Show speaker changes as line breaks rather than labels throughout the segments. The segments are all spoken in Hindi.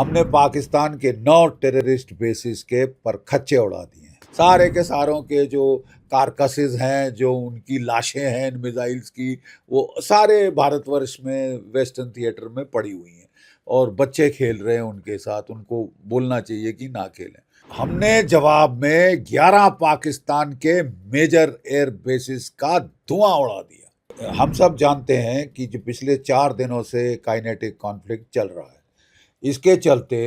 हमने पाकिस्तान के 9 टेररिस्ट बेसिस के परखच्चे उड़ा दिए हैं। सारे के सारों के जो कारकसेस हैं, जो उनकी लाशें हैं इन मिसाइल्स की, वो सारे भारतवर्ष में वेस्टर्न थिएटर में पड़ी हुई हैं और बच्चे खेल रहे हैं उनके साथ। उनको बोलना चाहिए कि ना खेलें। हमने जवाब में 11 पाकिस्तान के मेजर एयर बेसिस का धुआं उड़ा दिया। हम सब जानते हैं कि जो पिछले 4 दिनों से काइनेटिक कॉन्फ्लिक्ट चल रहा है, इसके चलते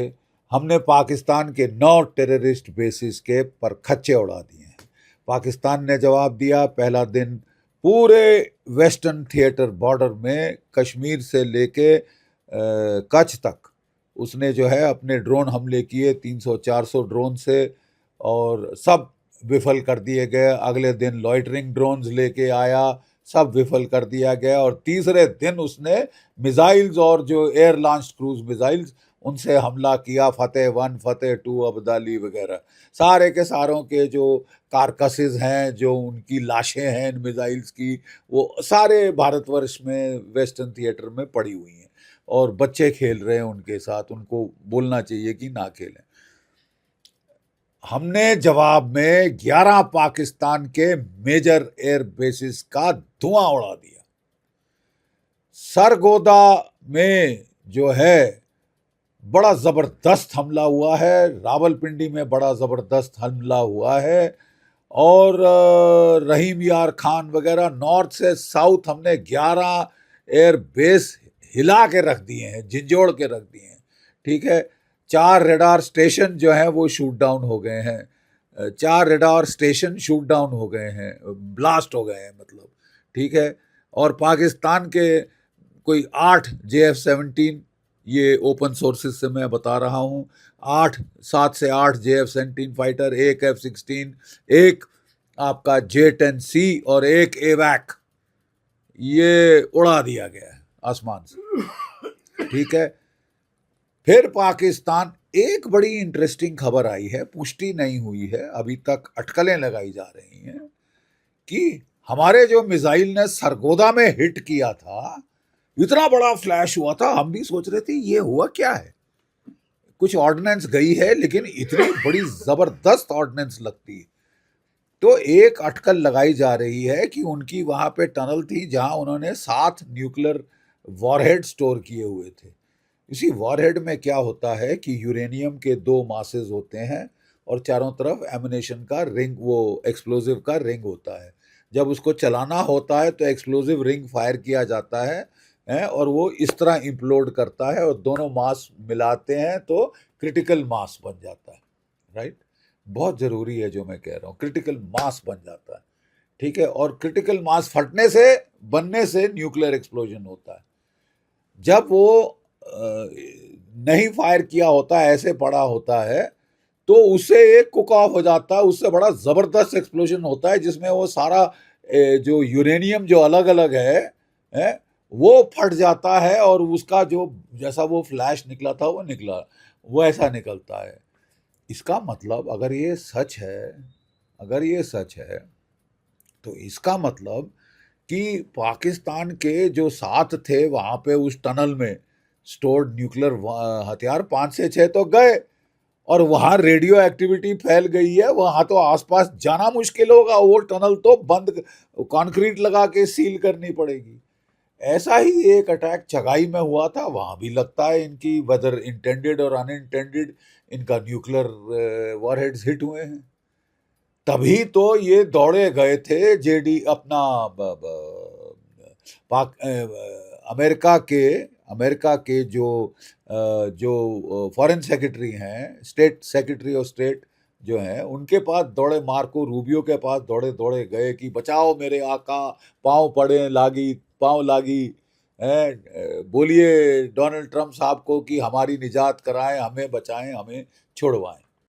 हमने पाकिस्तान के 9 टेररिस्ट बेसिस के परखच्चे उड़ा दिए हैं। पाकिस्तान ने जवाब दिया। पहला दिन पूरे वेस्टर्न थिएटर बॉर्डर में कश्मीर से लेके कच्छ तक उसने जो है अपने ड्रोन हमले किए 300-400 ड्रोन से, और सब विफल कर दिए गए। अगले दिन लॉइटरिंग ड्रोन्स लेके आया, सब विफल कर दिया गया। और तीसरे दिन उसने मिसाइल्स और जो एयर लॉन्च्ड क्रूज मिसाइल्स उनसे हमला किया। फतेह 1, फतेह 2, अब्दाली वगैरह, सारे के सारों के जो कारकसेस हैं, जो उनकी लाशें हैं इन मिसाइल्स की, वो सारे भारतवर्ष में वेस्टर्न थिएटर में पड़ी हुई हैं और बच्चे खेल रहे हैं उनके साथ। उनको बोलना चाहिए कि ना खेलें। हमने जवाब में 11 पाकिस्तान के मेजर एयर बेसिस का धुआं उड़ा दिया। सरगोदा में जो है बड़ा ज़बरदस्त हमला हुआ है, रावलपिंडी में बड़ा ज़बरदस्त हमला हुआ है, और रहीम यार खान वगैरह नॉर्थ से साउथ हमने 11 एयर बेस हिला के रख दिए हैं, झिंझोड़ के रख दिए हैं। ठीक है। 4 रेडार स्टेशन जो हैं वो शूट डाउन हो गए हैं। 4 रेडार स्टेशन शूट डाउन हो गए हैं, ब्लास्ट हो गए हैं मतलब। ठीक है। और पाकिस्तान के कोई 8 JF-17, ये ओपन सोर्सेज से मैं बता रहा हूँ, 7 से 8 JF-17 फाइटर, एक F-16, एक आपका J-10C और एक एवैक, ये उड़ा दिया गया है आसमान से। ठीक है। फिर पाकिस्तान, एक बड़ी इंटरेस्टिंग खबर आई है, पुष्टि नहीं हुई है अभी तक, अटकलें लगाई जा रही हैं कि हमारे जो मिसाइल ने सरगोदा में हिट किया था, इतना बड़ा फ्लैश हुआ था, हम भी सोच रहे थे ये हुआ क्या है। कुछ ऑर्डिनेंस गई है, लेकिन इतनी बड़ी जबरदस्त ऑर्डिनेंस लगती है। तो एक अटकल लगाई जा रही है कि उनकी वहां पे टनल थी जहां उन्होंने 7 न्यूक्लियर वॉरहेड स्टोर किए हुए थे। इसी वॉरहेड में क्या होता है कि यूरेनियम के 2 मासेस होते हैं और चारों तरफ एमिनेशन का रिंग, वो एक्सप्लोजिव का रिंग होता है। जब उसको चलाना होता है तो एक्सप्लोजिव रिंग फायर किया जाता है और वो इस तरह इम्प्लोड करता है और दोनों मास मिलाते हैं तो क्रिटिकल मास बन जाता है। राइट। बहुत ज़रूरी है जो मैं कह रहा हूँ, क्रिटिकल मास बन जाता है। ठीक है। और क्रिटिकल मास फटने से, बनने से न्यूक्लियर एक्सप्लोजन होता है। जब वो नहीं फायर किया होता है, ऐसे पड़ा होता है, तो उससे एक कुक ऑफ हो जाता है, उससे बड़ा ज़बरदस्त एक्सप्लोजन होता है जिसमें वो सारा जो यूरेनियम जो अलग अलग है वो फट जाता है और उसका जो जैसा वो फ्लैश निकला था वो निकला, वो ऐसा निकलता है। इसका मतलब अगर ये सच है, अगर ये सच है, तो इसका मतलब कि पाकिस्तान के जो 7 थे वहाँ पे उस टनल में स्टोर्ड न्यूक्लियर हथियार 5 से 6 तो गए, और वहाँ रेडियो एक्टिविटी फैल गई है, वहाँ तो आसपास जाना मुश्किल होगा। वो टनल तो बंद, कंक्रीट लगा के सील करनी पड़ेगी। ऐसा ही एक अटैक चगाई में हुआ था, वहाँ भी लगता है इनकी, वेदर इंटेंडेड और अनइंटेंडेड, इनका न्यूक्लियर वॉरहेड्स हिट हुए हैं। तभी तो ये दौड़े गए थे जेडी अपना पाक अमेरिका के जो फॉरेन सेक्रेटरी हैं, स्टेट सेक्रेटरी ऑफ स्टेट जो हैं, उनके पास दौड़े, मार्को रूबियो के पास दौड़े दौड़े गए कि बचाओ मेरे आका, पाँव पड़े लागी, पाँव लागी है, बोलिए डोनाल्ड ट्रंप साहब को कि हमारी निजात कराएं, हमें बचाएं, हमें छुड़वाएं।